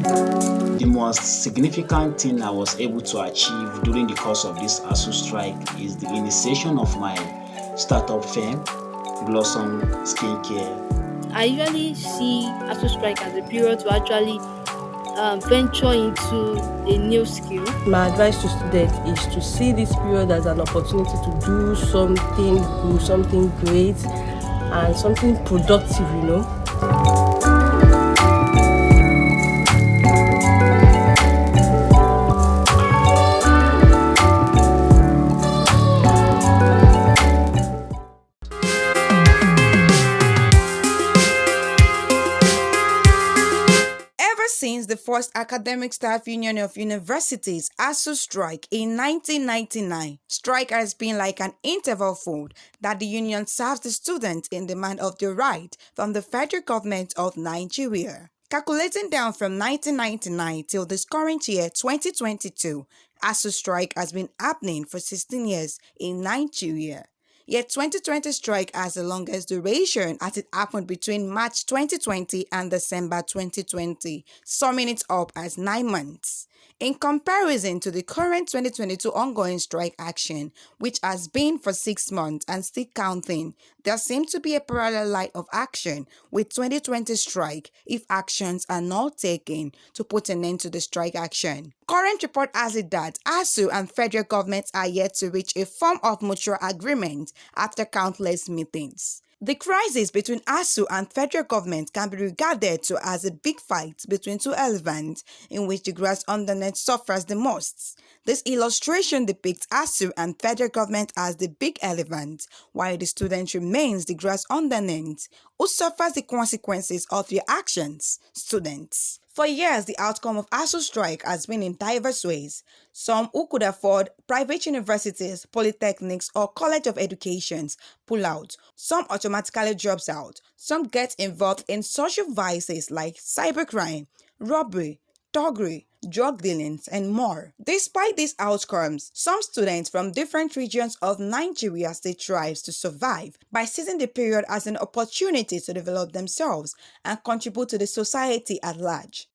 The most significant thing I was able to achieve during the course of this Asuu strike is the initiation of my startup firm, Blossom Skincare. I usually see Asuu strike as a period to actually venture into a new skill. My advice to students is to see this period as an opportunity to do something good, something great, and something productive. Ever since the first Academic Staff Union of Universities ASU strike in 1999, strike has been like an interval food that the union serves the students in demand of their right from the federal government of Nigeria. Calculating down from 1999 till this current year 2022, ASU strike has been happening for 16 years in Nigeria. Yet 2020 strike has the longest duration as it happened between March 2020 and December 2020, summing it up as 9 months. In comparison to the current 2022 ongoing strike action, which has been for 6 months and still counting, there seems to be a parallel line of action with 2020 strike if actions are not taken to put an end to the strike action. Current report has it that ASU and federal governments are yet to reach a form of mutual agreement after countless meetings. The crisis between ASU and federal government can be regarded to as a big fight between two elephants in which the grass underneath suffers the most. This illustration depicts ASU and federal government as the big elephant, while the student remains the grass underneath, who suffers the consequences of their actions, students. For years, the outcome of ASU strike has been in diverse ways. Some who could afford private universities, polytechnics, or college of educations pull out. Some automatically drops out. Some get involved in social vices like cybercrime, robbery, thuggery, drug dealings, and more. Despite these outcomes, some students from different regions of Nigeria still strive to survive by seizing the period as an opportunity to develop themselves and contribute to the society at large.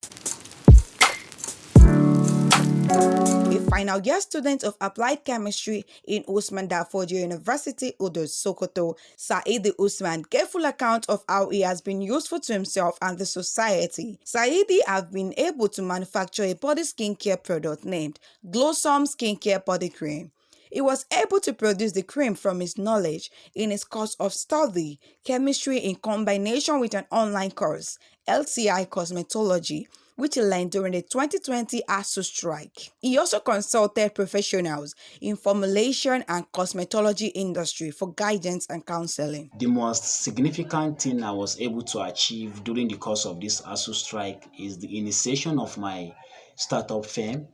A final year student of applied chemistry in Usman Dafodio University, Udo, Sokoto, Saidi Usman, gave full account of how he has been useful to himself and the society. Saidi have been able to manufacture a body skincare product named Blossom Skincare Body Cream. He was able to produce the cream from his knowledge in his course of study, chemistry in combination with an online course, LCI Cosmetology, which he learned during the 2020 ASU strike. He also consulted professionals in formulation and cosmetology industry for guidance and counseling. The most significant thing I was able to achieve during the course of this Asuu strike is the initiation of my startup firm,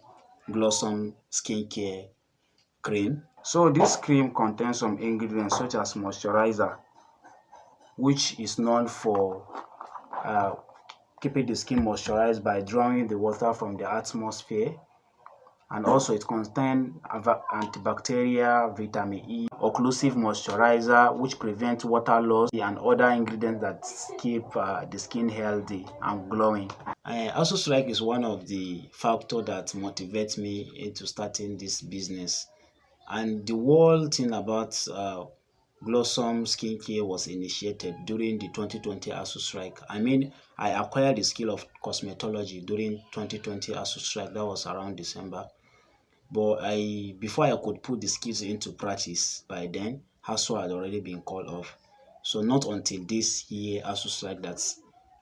Blossom Skincare Cream. So this cream contains some ingredients such as moisturizer, which is known for keeping the skin moisturized by drawing the water from the atmosphere, and also it contains antibacterial, vitamin E, occlusive moisturizer which prevents water loss, and other ingredients that keep the skin healthy and glowing. Also, strike is one of the factors that motivates me into starting this business. And the whole thing about Blossom Skincare was initiated during the 2020 ASU strike. I mean, I acquired the skill of cosmetology during 2020 ASU strike. That was around December. But before I could put the skills into practice, by then, ASU had already been called off. So not until this year ASU strike that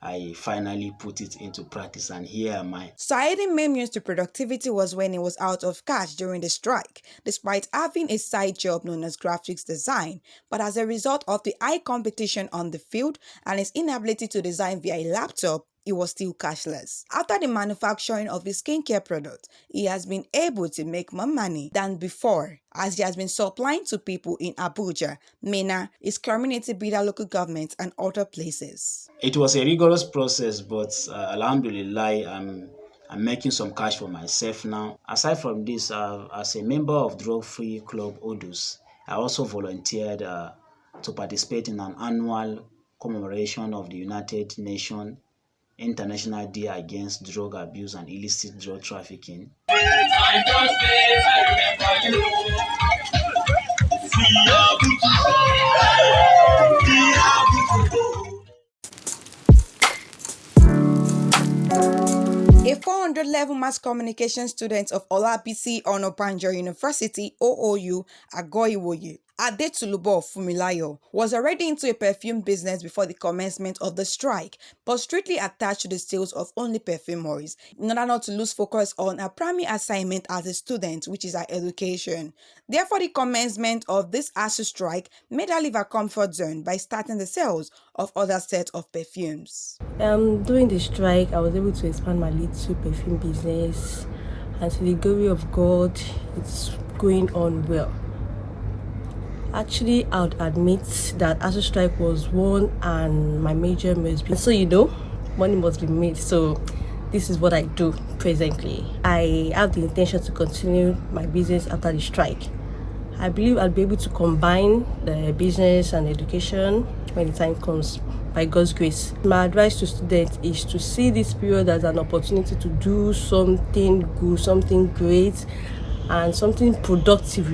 I finally put it into practice, and here am I. Saidi main means to productivity was when he was out of cash during the strike, despite having a side job known as graphics design. But as a result of the high competition on the field and his inability to design via a laptop, he was still cashless. After the manufacturing of his skincare product, he has been able to make more money than before, as he has been supplying to people in Abuja, Minna, his community, Bida local government, and other places. It was a rigorous process, but alhamdulillah, I'm making some cash for myself now. Aside from this, as a member of Drug-Free Club Odus, I also volunteered to participate in an annual commemoration of the United Nations International Day Against Drug Abuse and Illicit Drug Trafficking. A 400-level mass communication student of Olabisi Onabanjo University (OOU) Agoiwoye, AKINTULUBO Fumilayo, was already into a perfume business before the commencement of the strike, but strictly attached to the sales of only perfumeries, in order not to lose focus on her primary assignment as a student, which is her education. Therefore, the commencement of this Asuu strike made her leave her comfort zone by starting the sales of other sets of perfumes. During the strike, I was able to expand my little perfume business, and to the glory of God, it's going on well. Actually, I would admit that Asuu strike was one and my major must be. So money must be made. So this is what I do presently. I have the intention to continue my business after the strike. I believe I'll be able to combine the business and education when the time comes, by God's grace. My advice to students is to see this period as an opportunity to do something good, something great, and something productive,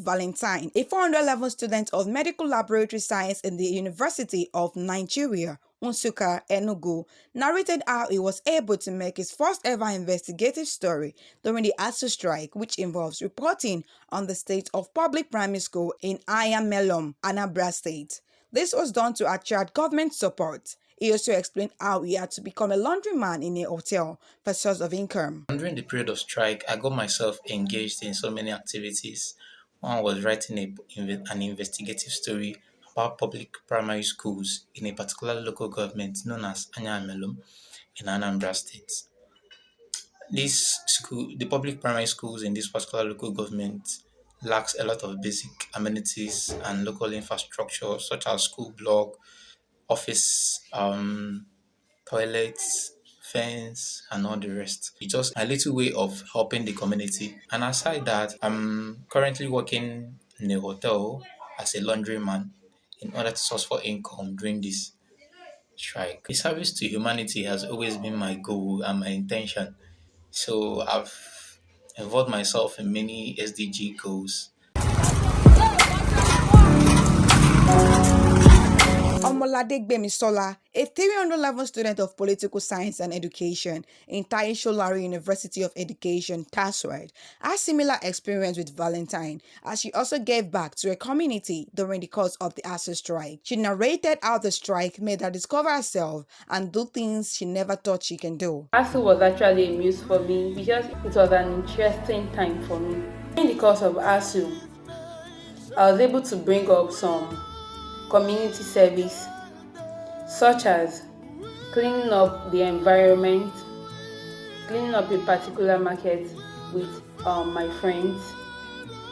Valentine, a 400-level student of medical laboratory science in the University of Nigeria, Nsukka, Enugu, narrated how he was able to make his first ever investigative story during the Asuu strike, which involves reporting on the state of public primary school in Ayamelum, Anambra State. This was done to attract government support. He also explained how he had to become a laundryman in a hotel for source of income. During the period of strike, I got myself engaged in so many activities. One was writing an investigative story about public primary schools in a particular local government known as Anyamelum in Anambra State. The public primary schools in this particular local government lacks a lot of basic amenities and local infrastructure such as school block, office, toilets, fence, and all the rest. It's just a little way of helping the community. And aside that, I'm currently working in a hotel as a laundryman in order to source for income during this strike. The service to humanity has always been my goal and my intention. So I've involved myself in many SDG goals. Omolade Gbemisola, a 300-level student of political science and education in Tai Solarin University of Education, TASWED, has similar experience with Valentine, as she also gave back to her community during the course of the Asuu strike. She narrated how the strike made her discover herself and do things she never thought she can do. Asuu was actually a muse for me because it was an interesting time for me. During the course of Asuu, I was able to bring up some community service such as cleaning up the environment, cleaning up a particular market with my friends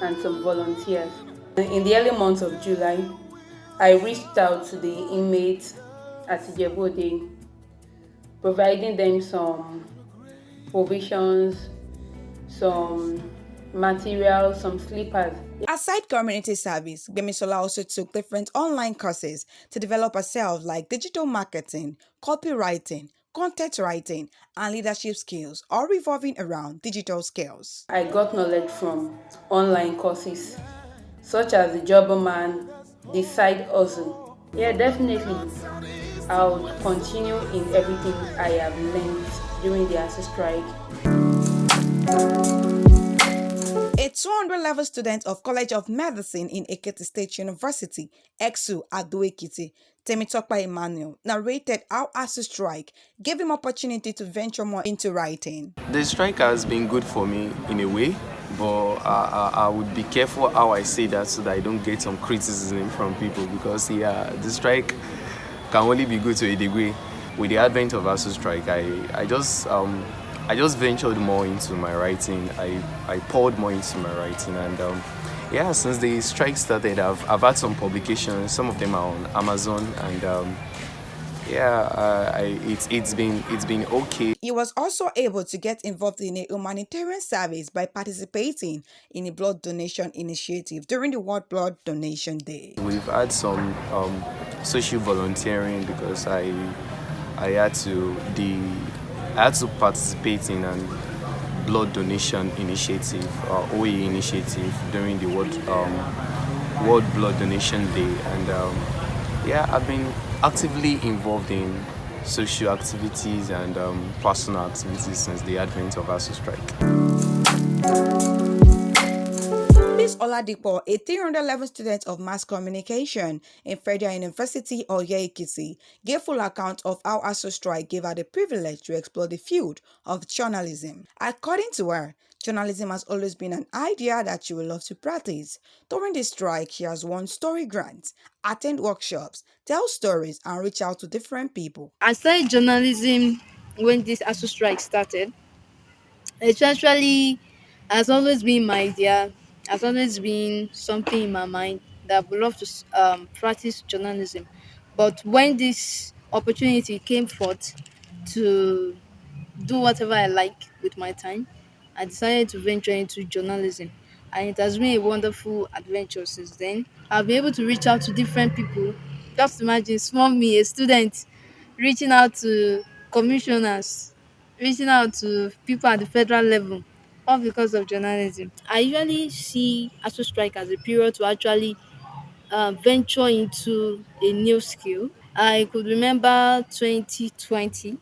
and some volunteers. In the early months of July, I reached out to the inmates at Ijebu-Ode, providing them some provisions, some materials, some slippers. Aside community service, Gbemisola also took different online courses to develop herself, like digital marketing, copywriting, content writing, and leadership skills, all revolving around digital skills. I got knowledge from online courses such as the Jobberman, the Side Hustle. Yeah, definitely. I'll continue in everything I have learned during the Asuu strike. A 200-level student of College of Medicine in Ekiti State University, Asuu Ado-Ekiti, Temitope Emmanuel, narrated how Asuu strike gave him opportunity to venture more into writing. The strike has been good for me in a way, but I would be careful how I say that so that I don't get some criticism from people, because the strike can only be good to a degree. With the advent of Asuu strike, I just ventured more into my writing. I poured more into my writing, and since the strike started, I've had some publications. Some of them are on Amazon, and Yeah, it's been okay. He was also able to get involved in a humanitarian service by participating in a blood donation initiative during the World Blood Donation Day. We've had some social volunteering because I had to the I had to participate in an blood donation initiative, OE initiative during the World Blood Donation Day, and yeah, I've been actively involved in social activities and personal activities since the advent of ASU strike. Miss Oladipo, a 311 student of mass communication in Federal University or Ekiti, gave full account of how ASU strike gave her the privilege to explore the field of journalism. According to her, journalism has always been an idea that she would love to practice. During the strike, she has won story grants, attend workshops, tell stories, and reach out to different people. I started journalism when this ASU strike started. It actually has always been my idea, has always been something in my mind that I would love to practice journalism. But when this opportunity came forth to do whatever I like with my time, I decided to venture into journalism. And it has been a wonderful adventure since then. I've been able to reach out to different people. Just imagine, small me, a student, reaching out to commissioners, reaching out to people at the federal level, all because of journalism. I usually see ASU strike as a period to actually venture into a new skill. I could remember 2020.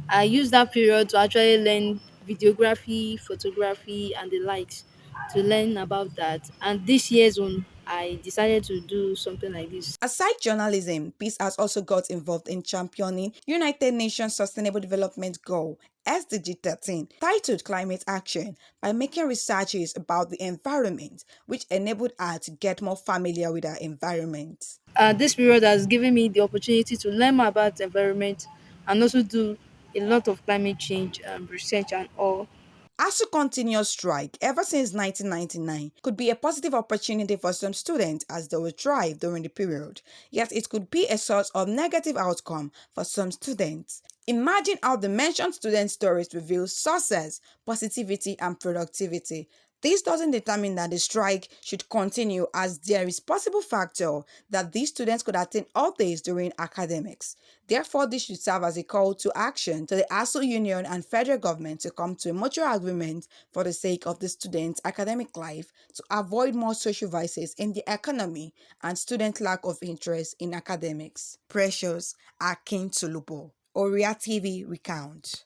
I used that period to actually learn videography, photography, and the likes to learn about that. And this year's one, I decided to do something like this. Aside journalism, Peace has also got involved in championing United Nations Sustainable Development Goal SDG 13 titled Climate Action by making researches about the environment, which enabled her to get more familiar with our environment. This period has given me the opportunity to learn more about the environment and also do a lot of climate change research and all. ASU continuous strike ever since 1999 could be a positive opportunity for some students as they will thrive during the period, yet it could be a source of negative outcome for some students. Imagine how the mentioned student stories reveal success, positivity, and productivity. This doesn't determine that the strike should continue as there is possible factor that these students could attend all days during academics. Therefore, this should serve as a call to action to the ASU Union and federal government to come to a mutual agreement for the sake of the students' academic life to avoid more social vices in the economy and student lack of interest in academics. Precious AKINTULUBO, Oria TV recount.